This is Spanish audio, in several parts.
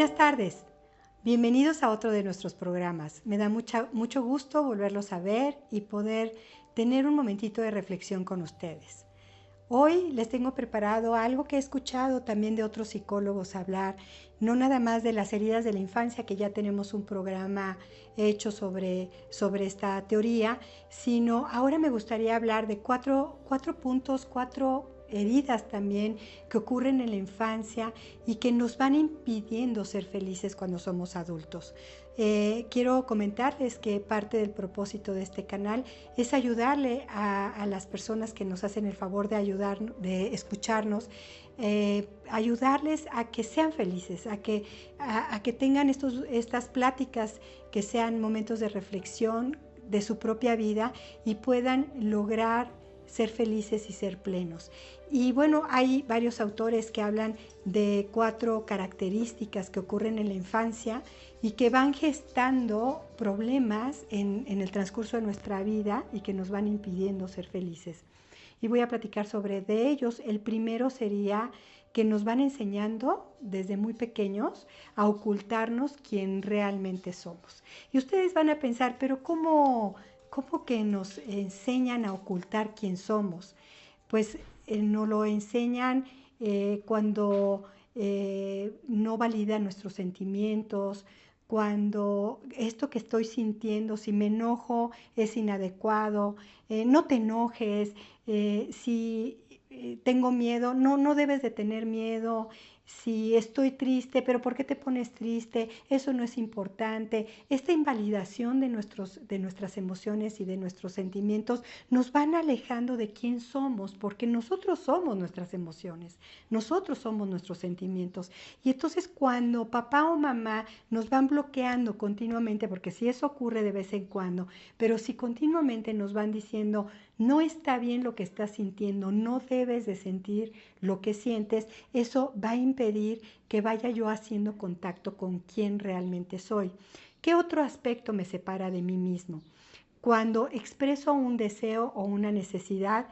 Buenas tardes, bienvenidos a otro de nuestros programas. Me da mucho gusto volverlos a ver y poder tener un momentito de reflexión con ustedes. Hoy les tengo preparado algo que he escuchado también de otros psicólogos hablar, no nada más de las heridas de la infancia, que ya tenemos un programa hecho sobre esta teoría, sino ahora me gustaría hablar de cuatro puntos, cuatro heridas también que ocurren en la infancia y que nos van impidiendo ser felices cuando somos adultos. Quiero comentarles que parte del propósito de este canal es ayudarle a las personas que nos hacen el favor de escucharnos, ayudarles a que sean felices, a que tengan estas pláticas que sean momentos de reflexión de su propia vida y puedan lograr ser felices y ser plenos. Y bueno, hay varios autores que hablan de 4 características que ocurren en la infancia y que van gestando problemas en el transcurso de nuestra vida y que nos van impidiendo ser felices. Y voy a platicar sobre de ellos. El primero sería que nos van enseñando desde muy pequeños a ocultarnos quién realmente somos. Y ustedes van a pensar, pero ¿cómo que nos enseñan a ocultar quién somos? Pues nos lo enseñan cuando no validan nuestros sentimientos, cuando esto que estoy sintiendo, si me enojo, es inadecuado, no te enojes, si tengo miedo, no debes de tener miedo. Si estoy triste, pero ¿por qué te pones triste? Eso no es importante. Esta invalidación de nuestras emociones y de nuestros sentimientos nos van alejando de quién somos, porque nosotros somos nuestras emociones, nosotros somos nuestros sentimientos. Y entonces cuando papá o mamá nos van bloqueando continuamente, porque si eso ocurre de vez en cuando, pero si continuamente nos van diciendo, no está bien lo que estás sintiendo, no debes de sentir lo que sientes, eso va a impedir que vaya yo haciendo contacto con quién realmente soy. ¿Qué otro aspecto me separa de mí mismo? Cuando expreso un deseo o una necesidad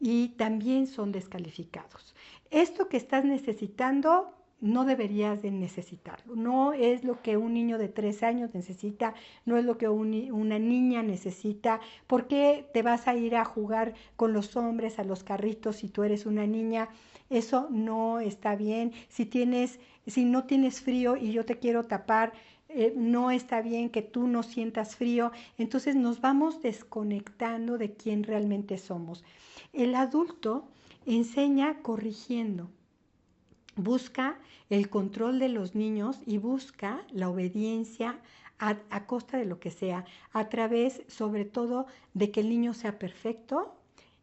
y también son descalificados. Esto que estás necesitando no deberías de necesitarlo. No es lo que un niño de 3 años necesita, no es lo que una niña necesita. ¿Por qué te vas a ir a jugar con los hombres a los carritos si tú eres una niña? Eso no está bien. Si no tienes frío y yo te quiero tapar, no está bien que tú no sientas frío. Entonces nos vamos desconectando de quién realmente somos. El adulto enseña corrigiendo. Busca el control de los niños y busca la obediencia a costa de lo que sea, a través sobre todo de que el niño sea perfecto,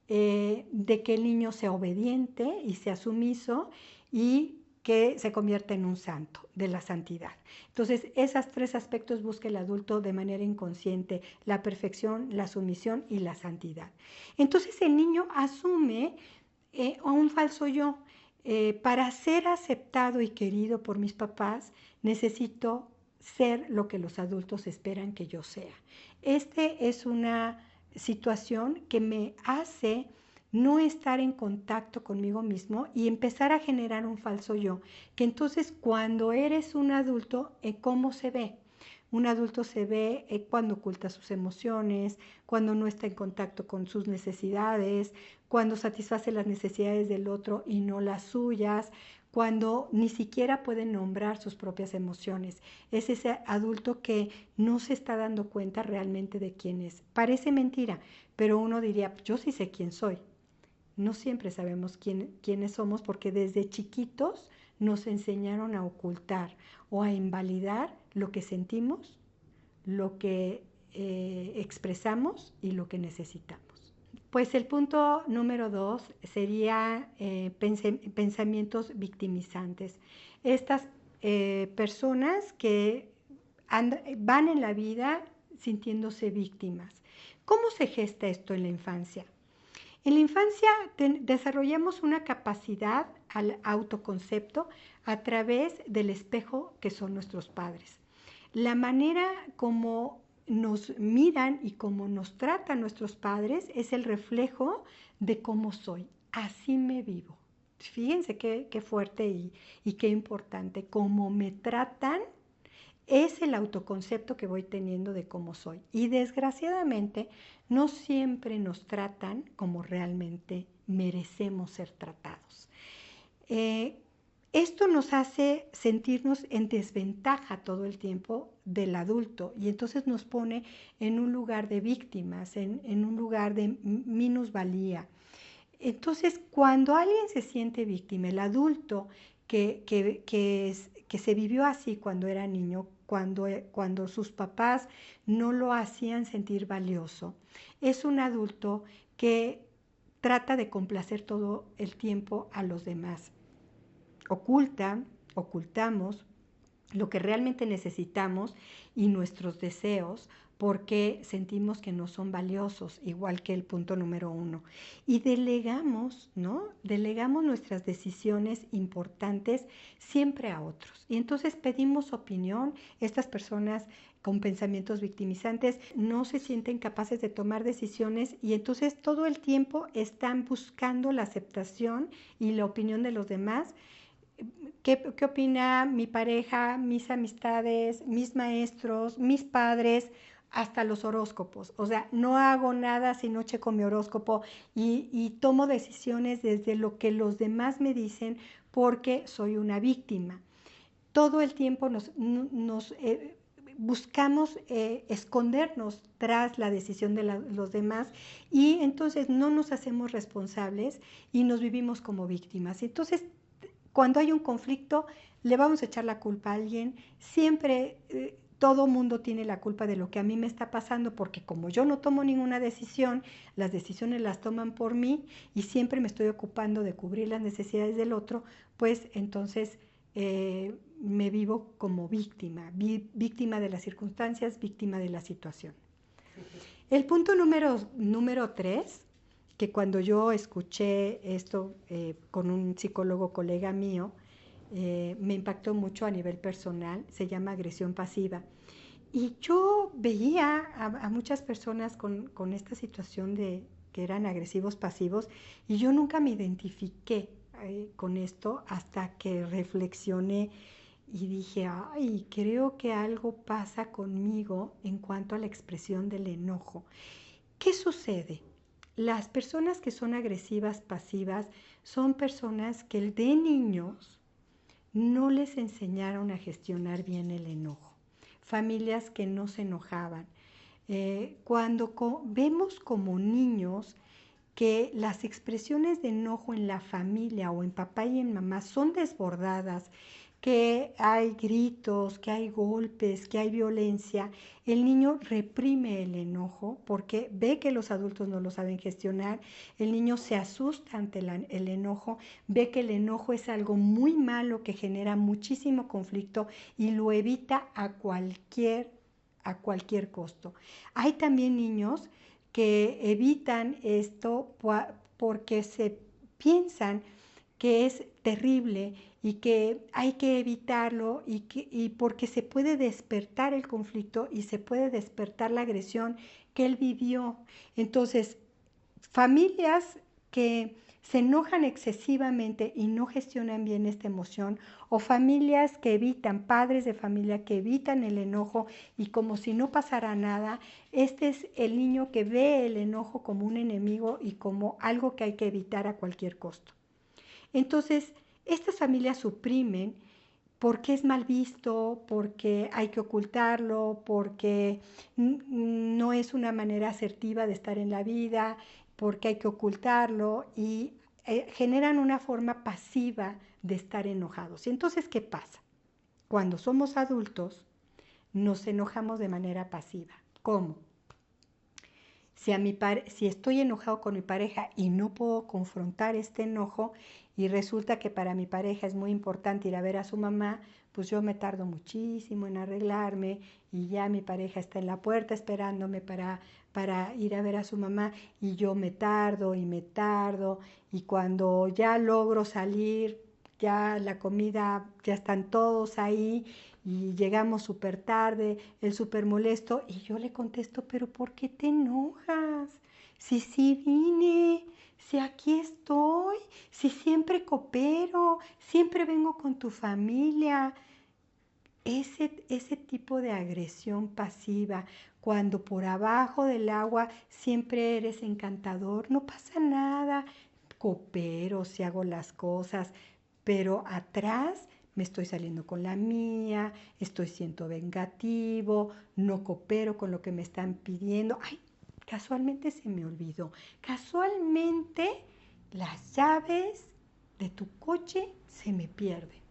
de que el niño sea obediente y sea sumiso y que se convierta en un santo, de la santidad. Entonces, esos 3 aspectos busca el adulto de manera inconsciente: la perfección, la sumisión y la santidad. Entonces, el niño asume a un falso yo. Para ser aceptado y querido por mis papás, necesito ser lo que los adultos esperan que yo sea. Este es una situación que me hace no estar en contacto conmigo mismo y empezar a generar un falso yo, que entonces cuando eres un adulto, ¿cómo se ve? Un adulto se ve cuando oculta sus emociones, cuando no está en contacto con sus necesidades, cuando satisface las necesidades del otro y no las suyas, cuando ni siquiera puede nombrar sus propias emociones. Es ese adulto que no se está dando cuenta realmente de quién es. Parece mentira, pero uno diría, yo sí sé quién soy. No siempre sabemos quiénes somos, porque desde chiquitos nos enseñaron a ocultar o a invalidar lo que sentimos, lo que expresamos y lo que necesitamos. Pues el punto número 2 sería pensamientos victimizantes. Estas personas que van en la vida sintiéndose víctimas. ¿Cómo se gesta esto en la infancia? En la infancia desarrollamos una capacidad al autoconcepto a través del espejo que son nuestros padres. La manera como nos miran y cómo nos tratan nuestros padres es el reflejo de cómo soy. Así me vivo. Fíjense qué fuerte y qué importante. Cómo me tratan es el autoconcepto que voy teniendo de cómo soy. Y desgraciadamente no siempre nos tratan como realmente merecemos ser tratados. Eh, Esto nos hace sentirnos en desventaja todo el tiempo del adulto y entonces nos pone en un lugar de víctimas, en un lugar de minusvalía. Entonces, cuando alguien se siente víctima, el adulto que se vivió así cuando era niño, cuando sus papás no lo hacían sentir valioso, es un adulto que trata de complacer todo el tiempo a los demás. Ocultamos lo que realmente necesitamos y nuestros deseos porque sentimos que no son valiosos, igual que el punto número 1. Y delegamos, ¿no? Delegamos nuestras decisiones importantes siempre a otros. Y entonces pedimos opinión. Estas personas con pensamientos victimizantes no se sienten capaces de tomar decisiones y entonces todo el tiempo están buscando la aceptación y la opinión de los demás. ¿Qué opina mi pareja, mis amistades, mis maestros, mis padres, hasta los horóscopos? O sea, no hago nada si no checo mi horóscopo y tomo decisiones desde lo que los demás me dicen porque soy una víctima. Todo el tiempo nos buscamos escondernos tras la decisión de los demás y entonces no nos hacemos responsables y nos vivimos como víctimas. Entonces, cuando hay un conflicto, le vamos a echar la culpa a alguien. Siempre todo mundo tiene la culpa de lo que a mí me está pasando, porque como yo no tomo ninguna decisión, las decisiones las toman por mí y siempre me estoy ocupando de cubrir las necesidades del otro, pues entonces me vivo como víctima de las circunstancias, víctima de la situación. El punto número 3, que cuando yo escuché esto con un psicólogo colega mío, me impactó mucho a nivel personal, se llama agresión pasiva. Y yo veía a muchas personas con esta situación de que eran agresivos pasivos y yo nunca me identifiqué con esto hasta que reflexioné y dije, ay, creo que algo pasa conmigo en cuanto a la expresión del enojo. ¿Qué sucede? Las personas que son agresivas pasivas son personas que de niños no les enseñaron a gestionar bien el enojo. Familias que no se enojaban. Cuando vemos como niños que las expresiones de enojo en la familia o en papá y en mamá son desbordadas, que hay gritos, que hay golpes, que hay violencia, el niño reprime el enojo porque ve que los adultos no lo saben gestionar, el niño se asusta ante el enojo, ve que el enojo es algo muy malo que genera muchísimo conflicto y lo evita a cualquier costo. Hay también niños que evitan esto porque se piensan que es terrible y que hay que evitarlo y porque se puede despertar el conflicto y se puede despertar la agresión que él vivió. Entonces, familias que se enojan excesivamente y no gestionan bien esta emoción, o familias que evitan, padres de familia que evitan el enojo y como si no pasara nada, este es el niño que ve el enojo como un enemigo y como algo que hay que evitar a cualquier costo. Entonces, estas familias suprimen porque es mal visto, porque hay que ocultarlo, porque no es una manera asertiva de estar en la vida, porque hay que ocultarlo y generan una forma pasiva de estar enojados. Y entonces, ¿qué pasa? Cuando somos adultos, nos enojamos de manera pasiva. ¿Cómo? Si estoy enojado con mi pareja y no puedo confrontar este enojo y resulta que para mi pareja es muy importante ir a ver a su mamá, pues yo me tardo muchísimo en arreglarme y ya mi pareja está en la puerta esperándome para ir a ver a su mamá y yo me tardo y cuando ya logro salir, ya la comida, ya están todos ahí y llegamos súper tarde, él súper molesto y yo le contesto, pero ¿por qué te enojas? Si sí vine, Si aquí estoy, si siempre coopero, siempre vengo con tu familia. Ese tipo de agresión pasiva, cuando por abajo del agua siempre eres encantador, no pasa nada, coopero si hago las cosas, pero atrás me estoy saliendo con la mía, estoy siendo vengativo, no coopero con lo que me están pidiendo. Ay, casualmente se me olvidó. Casualmente las llaves de tu coche se me pierden.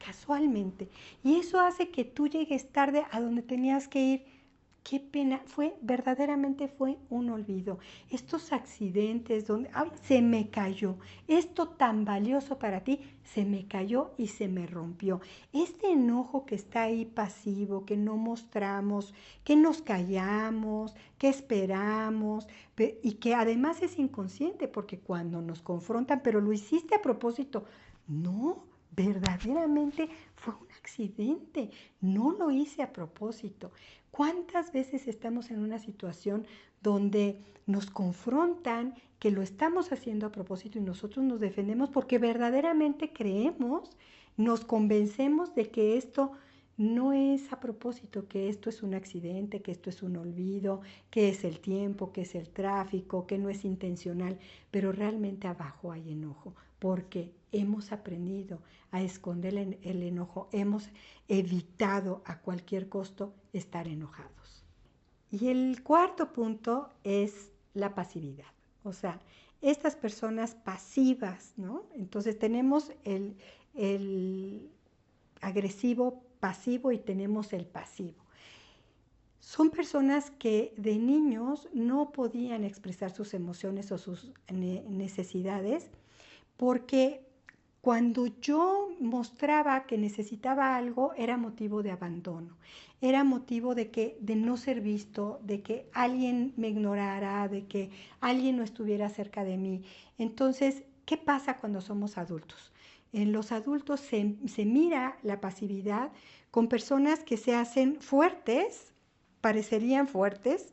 Casualmente. Y eso hace que tú llegues tarde a donde tenías que ir. Qué pena, verdaderamente fue un olvido. Estos accidentes donde, ay, se me cayó, esto tan valioso para ti, se me cayó y se me rompió. Este enojo que está ahí pasivo, que no mostramos, que nos callamos, que esperamos, y que además es inconsciente, porque cuando nos confrontan, pero lo hiciste a propósito, no, verdaderamente fue un accidente, no lo hice a propósito. ¿Cuántas veces estamos en una situación donde nos confrontan que lo estamos haciendo a propósito y nosotros nos defendemos porque verdaderamente creemos, nos convencemos de que esto no es a propósito, que esto es un accidente, que esto es un olvido, que es el tiempo, que es el tráfico, que no es intencional, pero realmente abajo hay enojo, porque hemos aprendido a esconder el enojo, hemos evitado a cualquier costo estar enojados. Y el cuarto punto es la pasividad, o sea, estas personas pasivas, ¿no? Entonces tenemos el agresivo pasivo y tenemos el pasivo. Son personas que de niños no podían expresar sus emociones o sus necesidades porque cuando yo mostraba que necesitaba algo era motivo de abandono, era motivo de no ser visto, de que alguien me ignorara, de que alguien no estuviera cerca de mí. Entonces, ¿qué pasa cuando somos adultos? En los adultos se mira la pasividad con personas que se hacen fuertes, parecerían fuertes,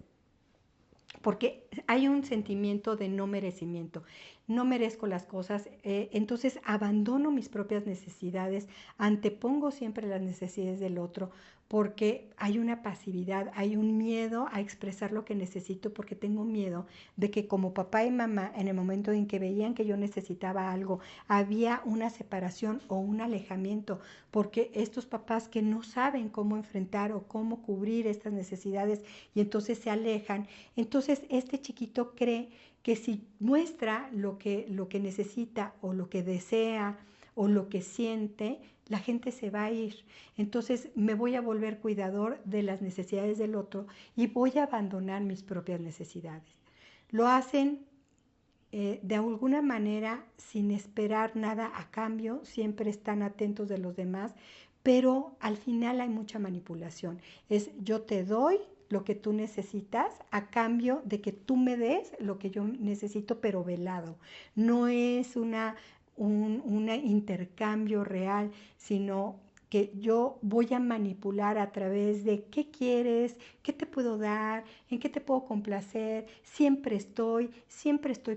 porque hay un sentimiento de no merecimiento. No merezco las cosas, entonces abandono mis propias necesidades, antepongo siempre las necesidades del otro, porque hay una pasividad, hay un miedo a expresar lo que necesito, porque tengo miedo de que como papá y mamá, en el momento en que veían que yo necesitaba algo, había una separación o un alejamiento, porque estos papás que no saben cómo enfrentar o cómo cubrir estas necesidades y entonces se alejan, entonces este chiquito cree que si muestra lo que necesita o lo que desea o lo que siente, la gente se va a ir. Entonces me voy a volver cuidador de las necesidades del otro y voy a abandonar mis propias necesidades. Lo hacen de alguna manera sin esperar nada a cambio, siempre están atentos de los demás, pero al final hay mucha manipulación. Es yo te doy lo que tú necesitas a cambio de que tú me des lo que yo necesito, pero velado. No es un intercambio real, sino que yo voy a manipular a través de qué quieres, qué te puedo dar, en qué te puedo complacer, siempre estoy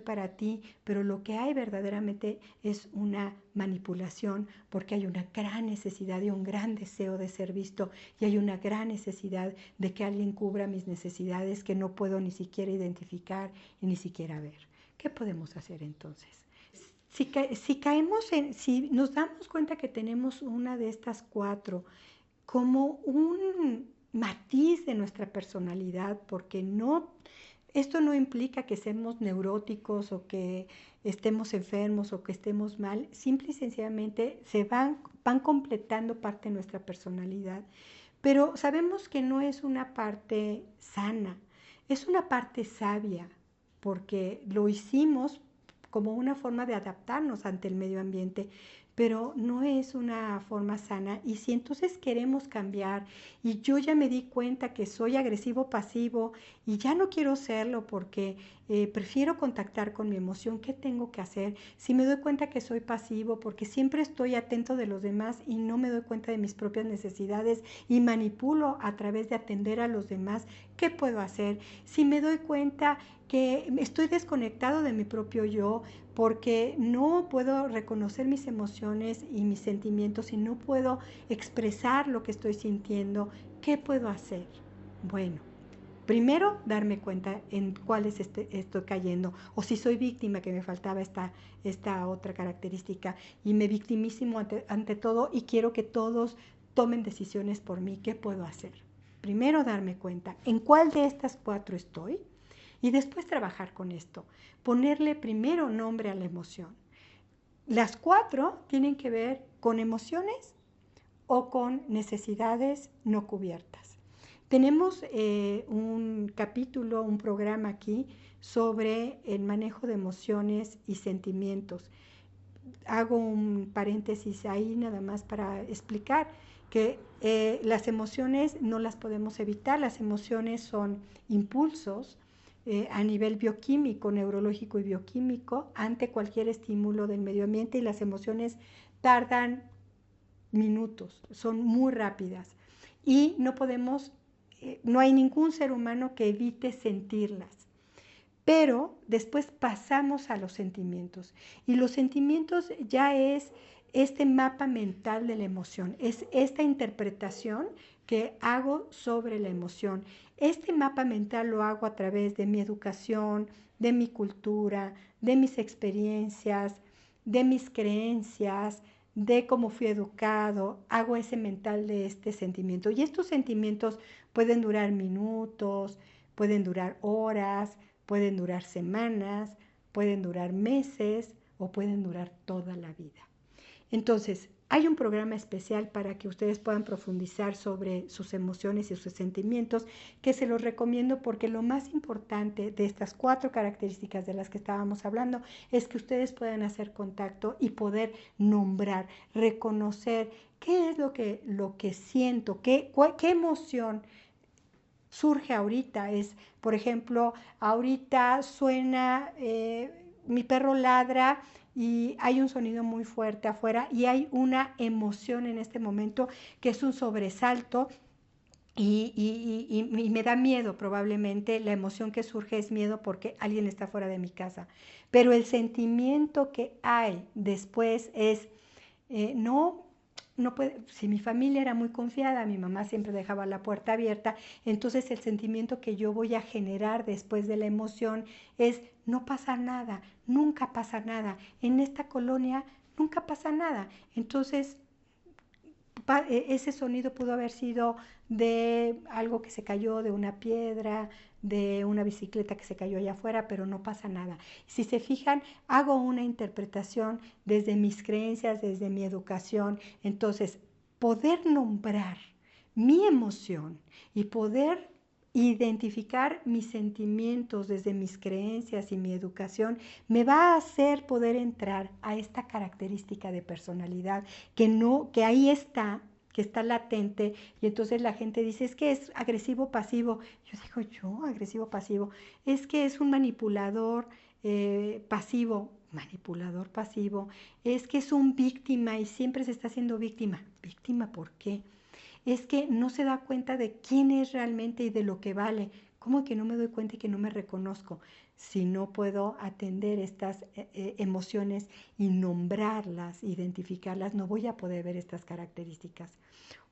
para ti, pero lo que hay verdaderamente es una manipulación porque hay una gran necesidad y un gran deseo de ser visto y hay una gran necesidad de que alguien cubra mis necesidades que no puedo ni siquiera identificar y ni siquiera ver. ¿Qué podemos hacer entonces? Si nos damos cuenta que tenemos una de estas cuatro como un matiz de nuestra personalidad, porque esto no implica que seamos neuróticos o que estemos enfermos o que estemos mal, simple y sencillamente van completando parte de nuestra personalidad, pero sabemos que no es una parte sana, es una parte sabia, porque lo hicimos como una forma de adaptarnos ante el medio ambiente, pero no es una forma sana. Y si entonces queremos cambiar y yo ya me di cuenta que soy agresivo pasivo y ya no quiero serlo porque prefiero contactar con mi emoción, ¿qué tengo que hacer? Si me doy cuenta que soy pasivo, porque siempre estoy atento de los demás y no me doy cuenta de mis propias necesidades y manipulo a través de atender a los demás, ¿qué puedo hacer? Si me doy cuenta que estoy desconectado de mi propio yo, porque no puedo reconocer mis emociones y mis sentimientos y no puedo expresar lo que estoy sintiendo, ¿qué puedo hacer? Bueno, primero darme cuenta en cuáles estoy cayendo, o si soy víctima, que me faltaba esta otra característica, y me victimísimo ante todo y quiero que todos tomen decisiones por mí, ¿qué puedo hacer? Primero darme cuenta en cuál de estas 4 estoy y después trabajar con esto, ponerle primero nombre a la emoción. Las 4 tienen que ver con emociones o con necesidades no cubiertas. Tenemos un capítulo, un programa aquí sobre el manejo de emociones y sentimientos. Hago un paréntesis ahí nada más para explicar que las emociones no las podemos evitar, las emociones son impulsos a nivel bioquímico, neurológico y bioquímico ante cualquier estímulo del medio ambiente, y las emociones tardan minutos, son muy rápidas y no hay ningún ser humano que evite sentirlas. Pero después pasamos a los sentimientos, y los sentimientos ya es este mapa mental de la emoción, es esta interpretación que hago sobre la emoción. Este mapa mental lo hago a través de mi educación, de mi cultura, de mis experiencias, de mis creencias, de cómo fui educado, hago ese mental de este sentimiento. Y estos sentimientos pueden durar minutos, pueden durar horas, pueden durar semanas, pueden durar meses o pueden durar toda la vida. Entonces, hay un programa especial para que ustedes puedan profundizar sobre sus emociones y sus sentimientos, que se los recomiendo porque lo más importante de estas 4 características de las que estábamos hablando es que ustedes puedan hacer contacto y poder nombrar, reconocer qué es lo que siento, qué emoción surge ahorita. Es, por ejemplo, ahorita suena, mi perro ladra y hay un sonido muy fuerte afuera y hay una emoción en este momento que es un sobresalto y me da miedo. Probablemente la emoción que surge es miedo porque alguien está fuera de mi casa, pero el sentimiento que hay después es no puede, si mi familia era muy confiada, mi mamá siempre dejaba la puerta abierta, entonces el sentimiento que yo voy a generar después de la emoción es no pasa nada, nunca pasa nada, en esta colonia nunca pasa nada. Entonces ese sonido pudo haber sido de algo que se cayó, de una piedra, de una bicicleta que se cayó allá afuera, pero no pasa nada. Si se fijan, hago una interpretación desde mis creencias, desde mi educación. Entonces, poder nombrar mi emoción y poder identificar mis sentimientos desde mis creencias y mi educación me va a hacer poder entrar a esta característica de personalidad que ahí está, que está latente, y entonces la gente dice, es que es agresivo pasivo. Yo digo, yo agresivo pasivo, es que es un manipulador pasivo, es que es un víctima y siempre se está haciendo víctima. ¿Víctima por qué? Es que no se da cuenta de quién es realmente y de lo que vale. ¿Cómo que no me doy cuenta y que no me reconozco? Si no puedo atender estas emociones y nombrarlas, identificarlas, no voy a poder ver estas características.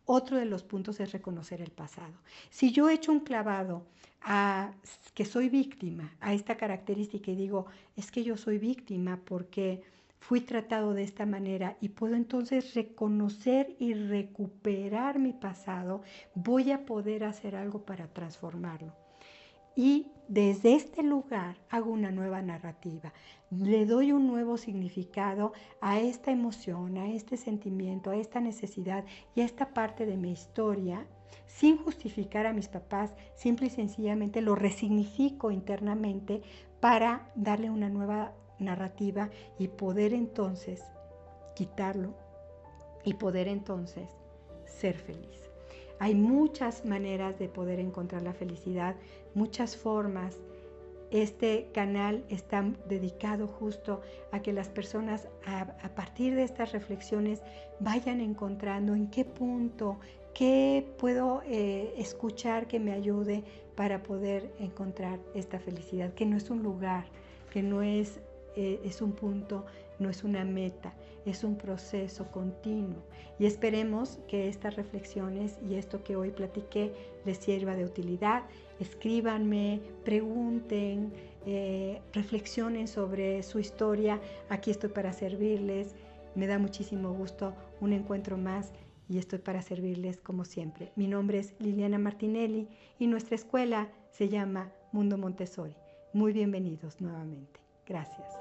Otro de los puntos es reconocer el pasado. Si yo echo un clavado a que soy víctima, a esta característica, y digo, es que yo soy víctima porque fui tratado de esta manera, y puedo entonces reconocer y recuperar mi pasado, voy a poder hacer algo para transformarlo. Y desde este lugar hago una nueva narrativa, le doy un nuevo significado a esta emoción, a este sentimiento, a esta necesidad y a esta parte de mi historia, sin justificar a mis papás, simple y sencillamente lo resignifico internamente para darle una nueva narrativa y poder entonces quitarlo y poder entonces ser feliz. Hay muchas maneras de poder encontrar la felicidad, muchas formas. Este canal está dedicado justo a que las personas a partir de estas reflexiones vayan encontrando en qué punto, qué puedo escuchar que me ayude para poder encontrar esta felicidad, que no es un lugar, que no es un punto, no es una meta, es un proceso continuo. Y esperemos que estas reflexiones y esto que hoy platiqué les sirva de utilidad. Escríbanme, pregunten, reflexionen sobre su historia. Aquí estoy para servirles. Me da muchísimo gusto un encuentro más y estoy para servirles como siempre. Mi nombre es Liliana Martinelli y nuestra escuela se llama Mundo Montessori. Muy bienvenidos nuevamente. Gracias.